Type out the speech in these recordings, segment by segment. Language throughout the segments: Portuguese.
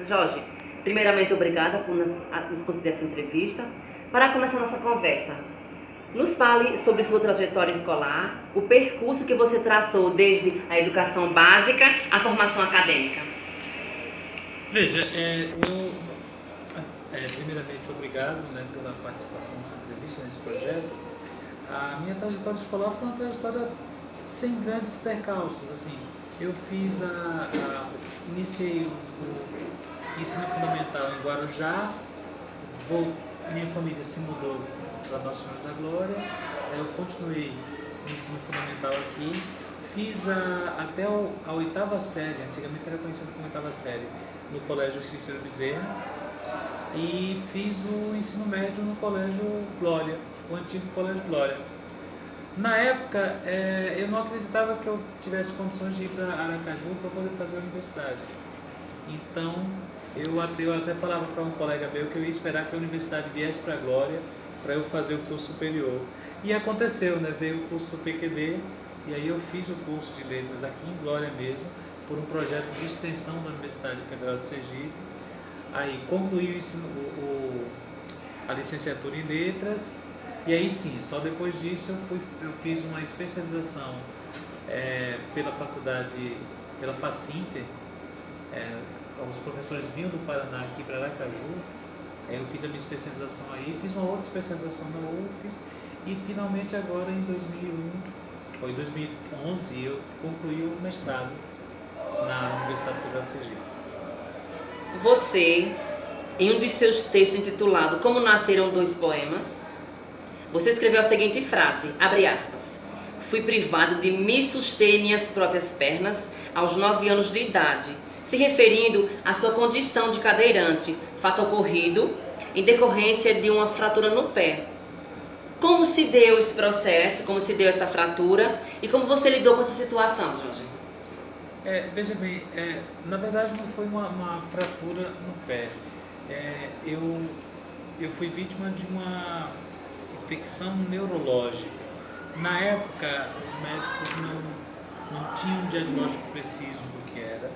Jorge, primeiramente, obrigada por nos conceder essa entrevista. Para começar nossa conversa, nos fale sobre sua trajetória escolar, o percurso que você traçou desde a educação básica à formação acadêmica. Veja, primeiramente, obrigado, né, pela participação nessa entrevista, nesse projeto. A minha trajetória escolar foi uma trajetória sem grandes percalços, assim. Eu iniciei o ensino fundamental em Guarujá, minha família se mudou para Nossa Senhora da Glória, eu continuei o ensino fundamental aqui, fiz até a oitava série, antigamente era conhecido como oitava série, no Colégio Cícero Bezerra, e fiz o ensino médio no Colégio Glória, o antigo Colégio Glória. Na época, eu não acreditava que eu tivesse condições de ir para Aracaju para poder fazer a universidade. Então, eu até falava para um colega meu que eu ia esperar que a universidade viesse para a Glória para eu fazer o curso superior. E aconteceu, né? Veio o curso do PQD e aí eu fiz o curso de letras aqui em Glória mesmo, por um projeto de extensão da Universidade Federal de Sergipe. Aí concluí a licenciatura em letras e aí sim, só depois disso eu fiz uma especialização pela faculdade, pela Facinter. Os professores vinham do Paraná aqui para Aracaju, eu fiz a minha especialização aí, fiz uma outra especialização na UFES e finalmente agora em 2001 ou em 2011 eu concluí o mestrado na Universidade Federal de Sergipe. Você, em um dos seus textos intitulado Como Nasceram Dois Poemas, você escreveu a seguinte frase, abre aspas: fui privado de me suster em minhas próprias pernas aos 9 anos de idade, se referindo à sua condição de cadeirante, fato ocorrido em decorrência de uma fratura no pé. Como se deu esse processo, como se deu essa fratura e como você lidou com essa situação, Jorge? Veja bem, na verdade não foi uma fratura no pé. Eu fui vítima de uma infecção neurológica. Na época, os médicos não tinham um diagnóstico preciso do que era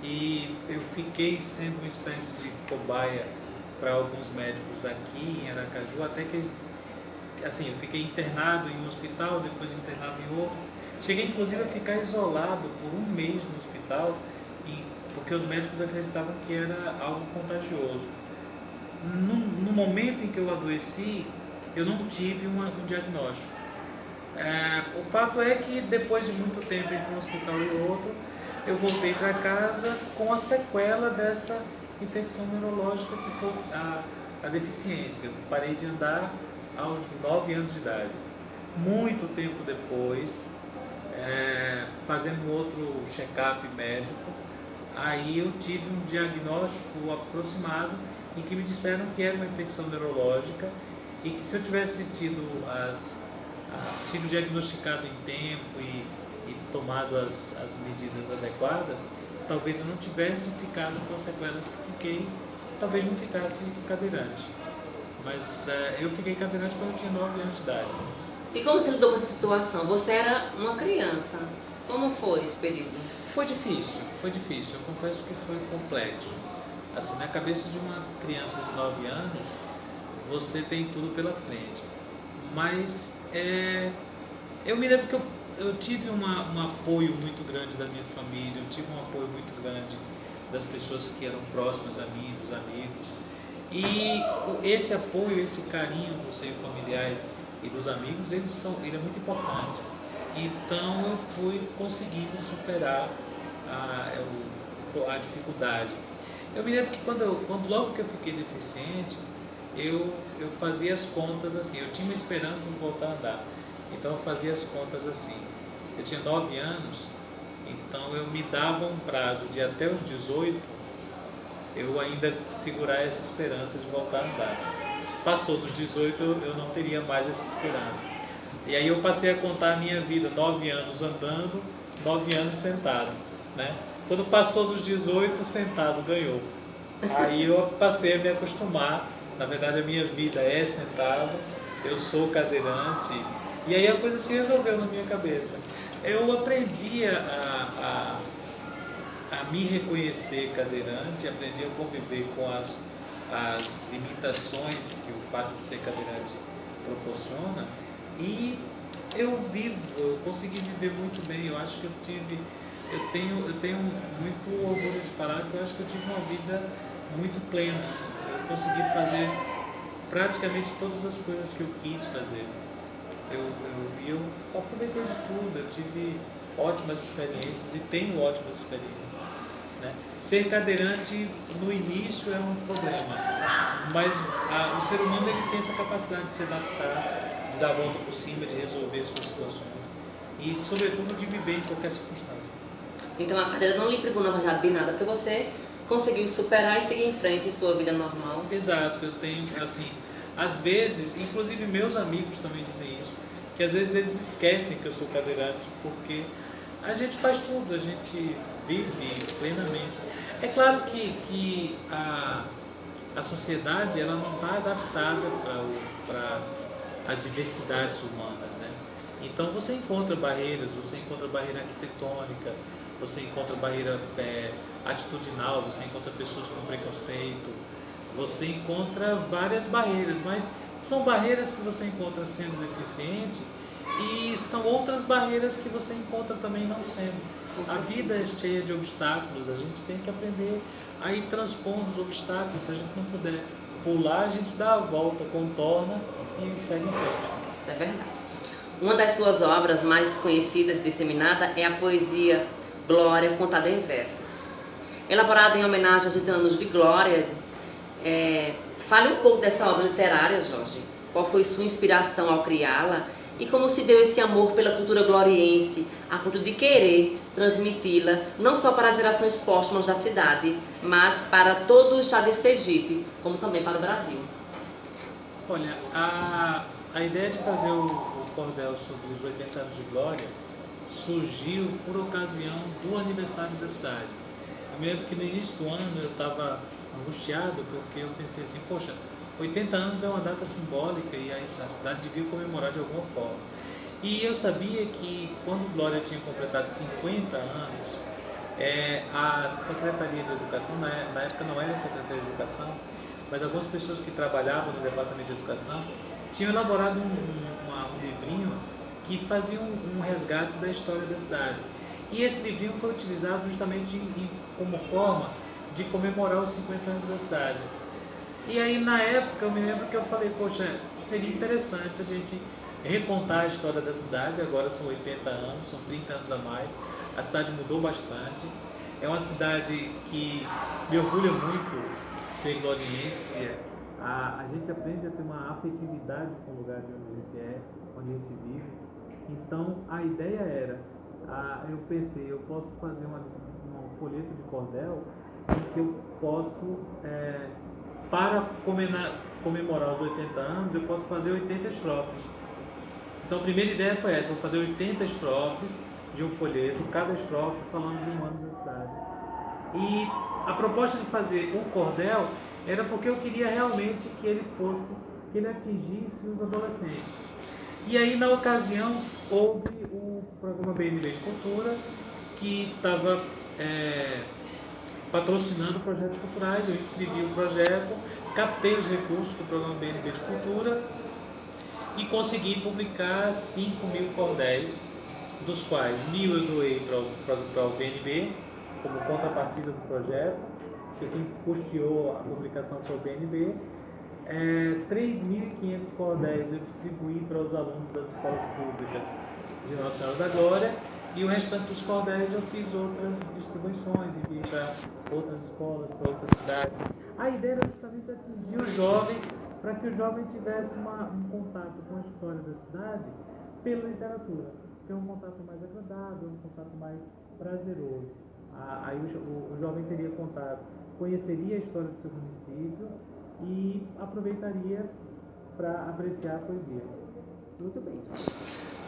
e eu fiquei sendo uma espécie de cobaia para alguns médicos aqui em Aracaju, até que assim, eu fiquei internado em um hospital, depois internado em outro. Cheguei inclusive a ficar isolado por um mês no hospital, porque os médicos acreditavam que era algo contagioso. No momento em que eu adoeci, eu não tive um diagnóstico. O fato é que depois de muito tempo entre um hospital e outro, eu voltei para casa com a sequela dessa infecção neurológica que foi a deficiência. Eu parei de andar aos 9 anos de idade. Muito tempo depois, fazendo outro check-up médico, aí eu tive um diagnóstico aproximado em que me disseram que era uma infecção neurológica e que se eu tivesse sido diagnosticado em tempo e tomado as medidas adequadas, talvez eu não tivesse ficado com as sequelas que fiquei, talvez não ficasse cadeirante. Mas eu fiquei cadeirante quando eu tinha 9 anos de idade. E como você lidou com essa situação? Você era uma criança. Como foi esse período? Foi difícil. Eu confesso que foi complexo. Assim, na cabeça de uma criança de 9 anos, você tem tudo pela frente. Mas eu me lembro que eu tive um apoio muito grande da minha família, eu tive um apoio muito grande das pessoas que eram próximas a mim, dos amigos. E esse apoio, esse carinho do seio familiar e dos amigos, ele é muito importante. Então eu fui conseguindo superar a dificuldade. Eu me lembro que logo que eu fiquei deficiente, eu fazia as contas assim, eu tinha uma esperança de voltar a andar. Então eu fazia as contas assim, eu tinha 9 anos, então eu me dava um prazo de até os 18, eu ainda segurar essa esperança de voltar a andar. Passou dos 18, eu não teria mais essa esperança. E aí eu passei a contar a minha vida, 9 anos andando, 9 anos sentado, né? Quando passou dos 18, sentado ganhou. Aí eu passei a me acostumar, na verdade a minha vida é sentada, eu sou cadeirante, e aí a coisa se resolveu na minha cabeça. Eu aprendi a a me reconhecer cadeirante, aprendi a conviver com as limitações que o fato de ser cadeirante proporciona, e eu consegui viver muito bem. Eu acho que eu tenho muito orgulho de falar que eu acho que eu tive uma vida muito plena. Eu consegui fazer praticamente todas as coisas que eu quis fazer. Eu aproveitei de tudo, eu tive ótimas experiências e tenho ótimas experiências, né? Ser cadeirante no início é um problema, mas o ser humano ele tem essa capacidade de se adaptar, de dar a volta por cima, de resolver suas situações e, sobretudo, de viver em qualquer circunstância. Então a cadeira não lhe privou, na verdade, de nada, porque você conseguiu superar e seguir em frente em sua vida normal. Exato, eu tenho, assim, às vezes, inclusive meus amigos também dizem isso, que às vezes eles esquecem que eu sou cadeirante, porque a gente faz tudo, a gente vive plenamente. É claro que a sociedade ela não está adaptada para as diversidades humanas, né? Então você encontra barreiras, você encontra barreira arquitetônica, você encontra barreira atitudinal, você encontra pessoas com preconceito, você encontra várias barreiras, mas são barreiras que você encontra sendo deficiente e são outras barreiras que você encontra também não sendo. A vida é cheia de obstáculos, a gente tem que aprender a ir transpondo os obstáculos. Se a gente não puder pular, a gente dá a volta, contorna e segue em frente. Isso é verdade. Uma das suas obras mais conhecidas e disseminada é a poesia Glória, contada em versos. Elaborada em homenagem aos 80 anos de Glória, fale um pouco dessa obra literária, Jorge. Qual foi sua inspiração ao criá-la e como se deu esse amor pela cultura gloriense, a ponto de querer transmiti-la não só para as gerações póstumas da cidade, mas para todo o estado de Sergipe, como também para o Brasil. Olha, a ideia de fazer o cordel sobre os 80 anos de Glória surgiu por ocasião do aniversário da cidade. Eu me lembro que no início do ano eu estava angustiado porque eu pensei assim, poxa, 80 anos é uma data simbólica e a cidade devia comemorar de alguma forma. E eu sabia que quando Glória tinha completado 50 anos, a Secretaria de Educação, na época não era a Secretaria de Educação, mas algumas pessoas que trabalhavam no Departamento de Educação tinham elaborado um livrinho que fazia um resgate da história da cidade. E esse livrinho foi utilizado justamente como forma de comemorar os 50 anos da cidade. E aí, na época, eu me lembro que eu falei, poxa, seria interessante a gente recontar a história da cidade. Agora são 80 anos, são 30 anos a mais. A cidade mudou bastante. É uma cidade que me orgulha muito ser gloriense. A gente aprende a ter uma afetividade com o lugar de onde a gente é, onde a gente vive. Então, a ideia era, eu pensei, eu posso fazer um folheto de cordel em que eu posso, para comemorar os 80 anos, eu posso fazer 80 estrofes. Então, a primeira ideia foi essa, eu vou fazer 80 estrofes de um folheto, cada estrofe falando de um ano da cidade. E a proposta de fazer um cordel era porque eu queria realmente que ele atingisse os adolescentes. E aí, na ocasião, houve o programa BNB de Cultura, que estava patrocinando projetos culturais. Eu escrevi o projeto, captei os recursos do programa BNB de Cultura e consegui publicar 5.000 cordéis, dos quais 1.000 eu doei para o BNB, como contrapartida do projeto, que quem custeou a publicação foi o BNB. 3.500 cordéis eu distribuí para os alunos das escolas públicas de Nossa Senhora da Glória, e o restante dos cordéis eu fiz outras distribuições, enviei para outras escolas, para outras cidades. A ideia era justamente atingir o jovem, para que o jovem tivesse um contato com a história da cidade pela literatura, ter um contato mais agradável, um contato mais prazeroso. Aí o jovem teria contato, conheceria a história do seu município e aproveitaria para apreciar a poesia. Muito bem.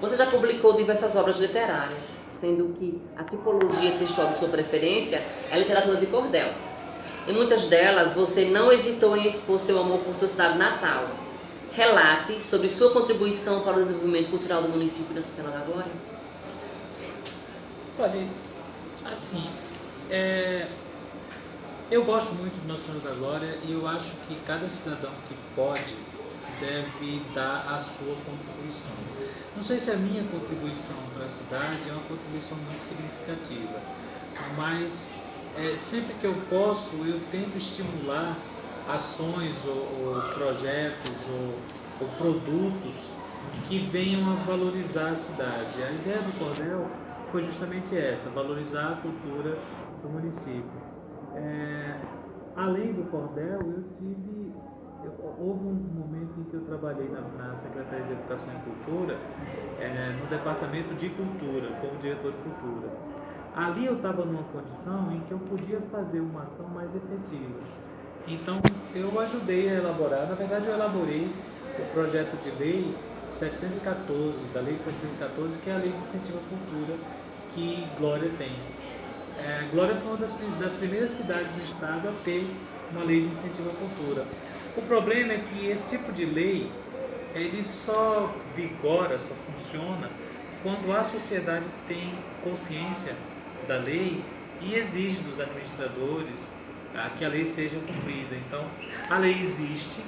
Você já publicou diversas obras literárias, sendo que a tipologia textual de sua preferência é a literatura de cordel. Em muitas delas, você não hesitou em expor seu amor por sua cidade natal. Relate sobre sua contribuição para o desenvolvimento cultural do município de Nossa Senhora da Glória. Olha, assim, Eu gosto muito de Nossa Senhora da Glória e eu acho que cada cidadão que pode deve dar a sua contribuição. Não sei se a minha contribuição para a cidade é uma contribuição muito significativa, mas sempre que eu posso, eu tento estimular ações ou projetos ou produtos que venham a valorizar a cidade. A ideia do Cordel foi justamente essa, valorizar a cultura do município. Além do Cordel, houve um momento em que eu trabalhei na Secretaria de Educação e Cultura, no Departamento de Cultura, como diretor de cultura. Ali eu estava numa condição em que eu podia fazer uma ação mais efetiva. Então eu ajudei a elaborar, na verdade eu elaborei o projeto de lei 714, da Lei 714, que é a Lei de Incentivo à Cultura que Glória tem. Glória foi uma das primeiras cidades no estado a ter uma lei de incentivo à cultura. O problema é que esse tipo de lei, ele só vigora, só funciona quando a sociedade tem consciência da lei e exige dos administradores que a lei seja cumprida. Então, a lei existe,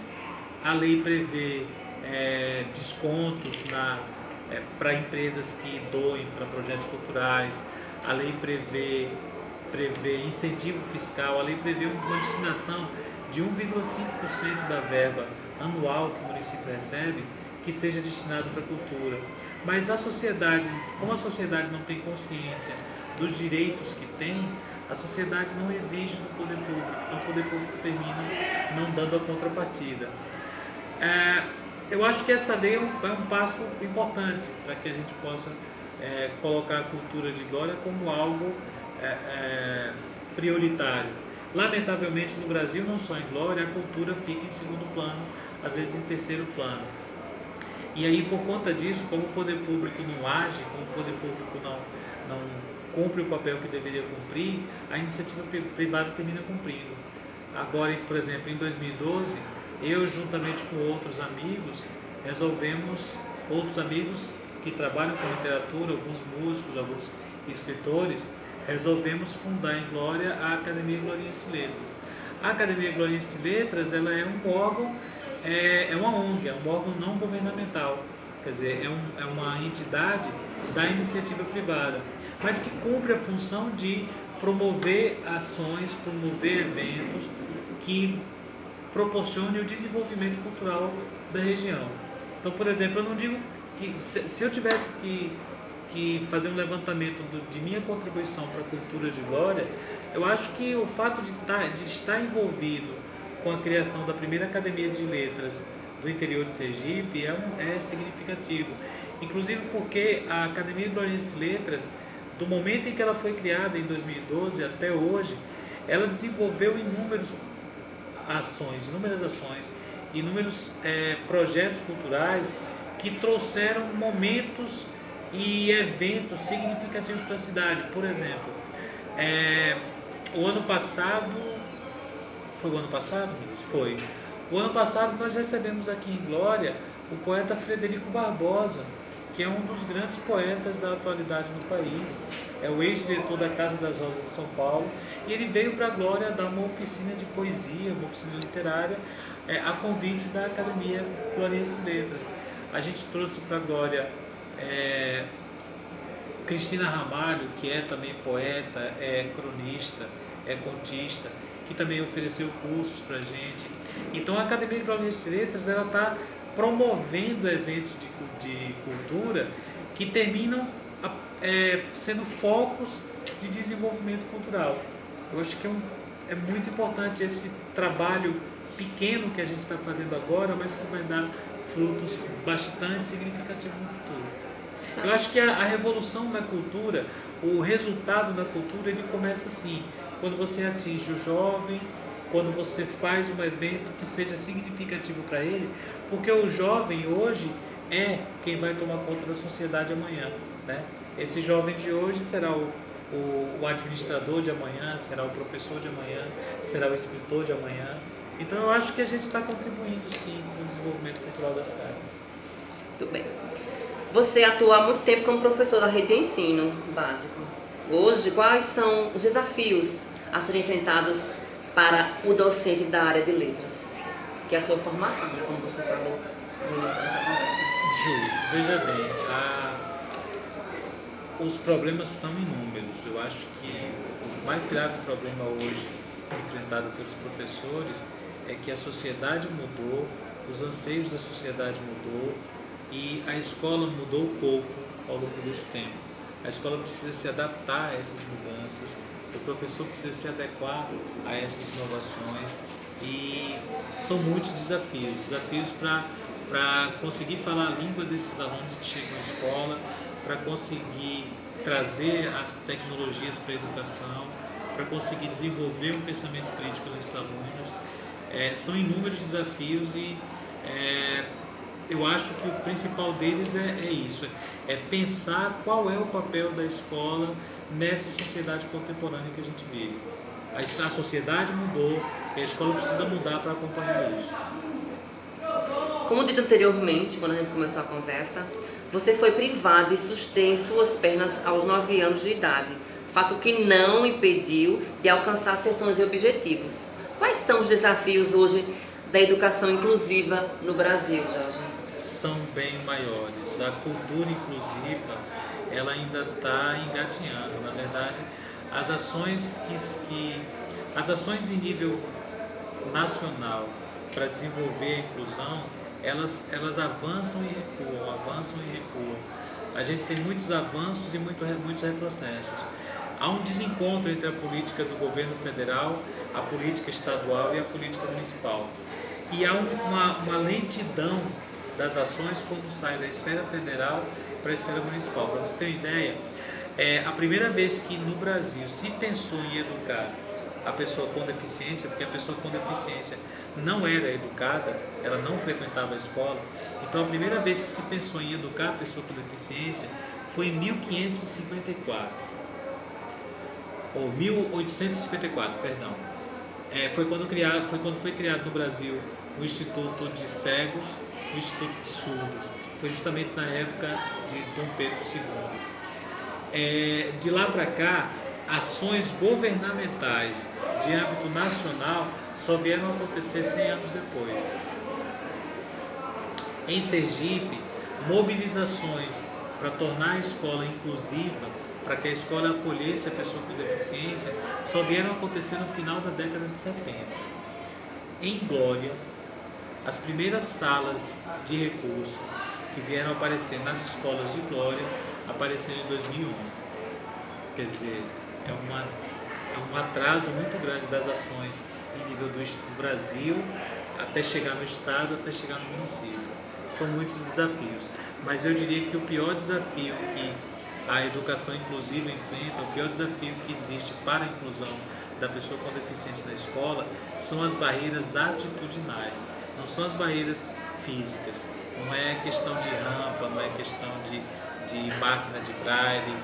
a lei prevê descontos para empresas que doem para projetos culturais, a lei prevê incentivo fiscal, a lei prevê uma destinação de 1,5% da verba anual que o município recebe, que seja destinado para a cultura. Mas a sociedade, como a sociedade não tem consciência dos direitos que tem, a sociedade não exige do poder público, então o poder público termina não dando a contrapartida. Eu acho que essa lei é um passo importante para que a gente possa colocar a cultura de Glória como algo prioritário. Lamentavelmente no Brasil, não só em Glória, a cultura fica em segundo plano, às vezes em terceiro plano. E aí, por conta disso, como o poder público não age, como o poder público não cumpre o papel que deveria cumprir, a iniciativa privada termina cumprindo. Agora, por exemplo, em 2012, eu juntamente com outros amigos que trabalham com literatura, alguns músicos, alguns escritores, resolvemos fundar em Glória a Academia Gloriense de Letras. A Academia Gloriense de Letras, ela é um órgão, é uma ONG, é um órgão não governamental, quer dizer, é uma entidade da iniciativa privada, mas que cumpre a função de promover ações, promover eventos que proporcionem o desenvolvimento cultural da região. Então, por exemplo, eu não digo que se eu tivesse que fazer um levantamento de minha contribuição para a cultura de Glória, eu acho que o fato de estar envolvido com a criação da primeira Academia de Letras do interior de Sergipe é significativo. Inclusive porque a Academia Gloriense de Letras, do momento em que ela foi criada, em 2012 até hoje, ela desenvolveu inúmeras ações, inúmeros projetos culturais que trouxeram momentos e eventos significativos para a cidade. Por exemplo, o ano passado, Foi. O ano passado nós recebemos aqui em Glória o poeta Frederico Barbosa, que é um dos grandes poetas da atualidade no país, é o ex-diretor da Casa das Rosas de São Paulo, e ele veio para a Glória dar uma oficina de poesia, uma oficina literária, a convite da Academia Gloriense de Letras. A gente trouxe para a Glória Cristina Ramalho, que é também poeta, é cronista, é contista, que também ofereceu cursos para a gente. Então a Academia Gloriense de Letras está promovendo eventos de cultura que terminam sendo focos de desenvolvimento cultural. Eu acho que é muito importante esse trabalho pequeno que a gente está fazendo agora, mas que vai dar frutos bastante significativos no futuro. Eu acho que a revolução da cultura, o resultado da cultura, ele começa assim, quando você atinge o jovem, quando você faz um evento que seja significativo para ele, porque o jovem hoje é quem vai tomar conta da sociedade amanhã, né? Esse jovem de hoje será o administrador de amanhã, será o professor de amanhã, será o escritor de amanhã. Então eu acho que a gente está contribuindo sim com o desenvolvimento cultural da cidade. Muito bem. Você atua há muito tempo como professor da rede de ensino básico. Hoje, quais são os desafios a serem enfrentados para o docente da área de letras? Que é a sua formação, né? Como você falou no início dessa conversa. Justo. Veja bem, os problemas são inúmeros. Eu acho que o mais grave problema hoje enfrentado pelos professores é que a sociedade mudou, os anseios da sociedade mudou e a escola mudou pouco ao longo desse tempo. A escola precisa se adaptar a essas mudanças, o professor precisa se adequar a essas inovações e são muitos desafios para conseguir falar a língua desses alunos que chegam à escola, para conseguir trazer as tecnologias para a educação, para conseguir desenvolver um pensamento crítico nesses alunos. São inúmeros desafios e eu acho que o principal deles é isso, é pensar qual é o papel da escola nessa sociedade contemporânea que a gente vive. A sociedade mudou e a escola precisa mudar para acompanhar isso. Como dito anteriormente, quando a gente começou a conversa, você foi privado de suster em suas pernas aos 9 anos de idade, fato que não impediu de alcançar seus sonhos e objetivos. Quais são os desafios hoje da educação inclusiva no Brasil, Jorge? São bem maiores. A cultura inclusiva, ela ainda está engatinhando. Na verdade, as ações em nível nacional para desenvolver a inclusão, elas avançam e recuam. A gente tem muitos avanços e muitos retrocessos. Há um desencontro entre a política do governo federal, a política estadual e a política municipal. E há uma lentidão das ações quando sai da esfera federal para a esfera municipal. Para você ter uma ideia, a primeira vez que no Brasil se pensou em educar a pessoa com deficiência, porque a pessoa com deficiência não era educada, ela não frequentava a escola, então a primeira vez que se pensou em educar a pessoa com deficiência foi em 1554, ou 1854, perdão. Foi quando foi criado no Brasil o Instituto de Cegos, o Instituto de Surdos. Foi justamente na época de Dom Pedro II. De lá para cá, ações governamentais de âmbito nacional só vieram acontecer 100 anos depois. Em Sergipe, mobilizações para tornar a escola inclusiva, para que a escola acolhesse a pessoa com deficiência, só vieram acontecer no final da década de 70. Em Glória, as primeiras salas de recurso que vieram aparecer nas escolas de Glória apareceram em 2011. Quer dizer, é um atraso muito grande das ações em nível do Brasil, até chegar no estado, até chegar no município. São muitos desafios, mas eu diria que o pior desafio que a educação inclusiva enfrenta, o pior desafio que existe para a inclusão da pessoa com deficiência na escola são as barreiras atitudinais, não são as barreiras físicas, não é questão de rampa, não é questão de máquina de braille,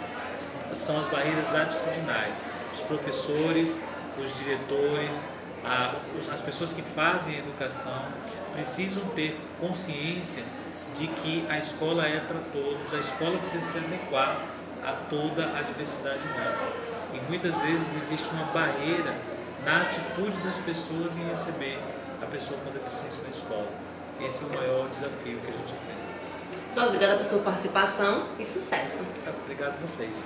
são as barreiras atitudinais. Os professores, os diretores, as pessoas que fazem a educação precisam ter consciência de que a escola é para todos, a escola precisa se adequar a toda a diversidade humana. E muitas vezes existe uma barreira na atitude das pessoas em receber a pessoa com deficiência na escola. Esse é o maior desafio que a gente enfrenta. Jorge, obrigada pela sua participação e sucesso. Obrigado a vocês.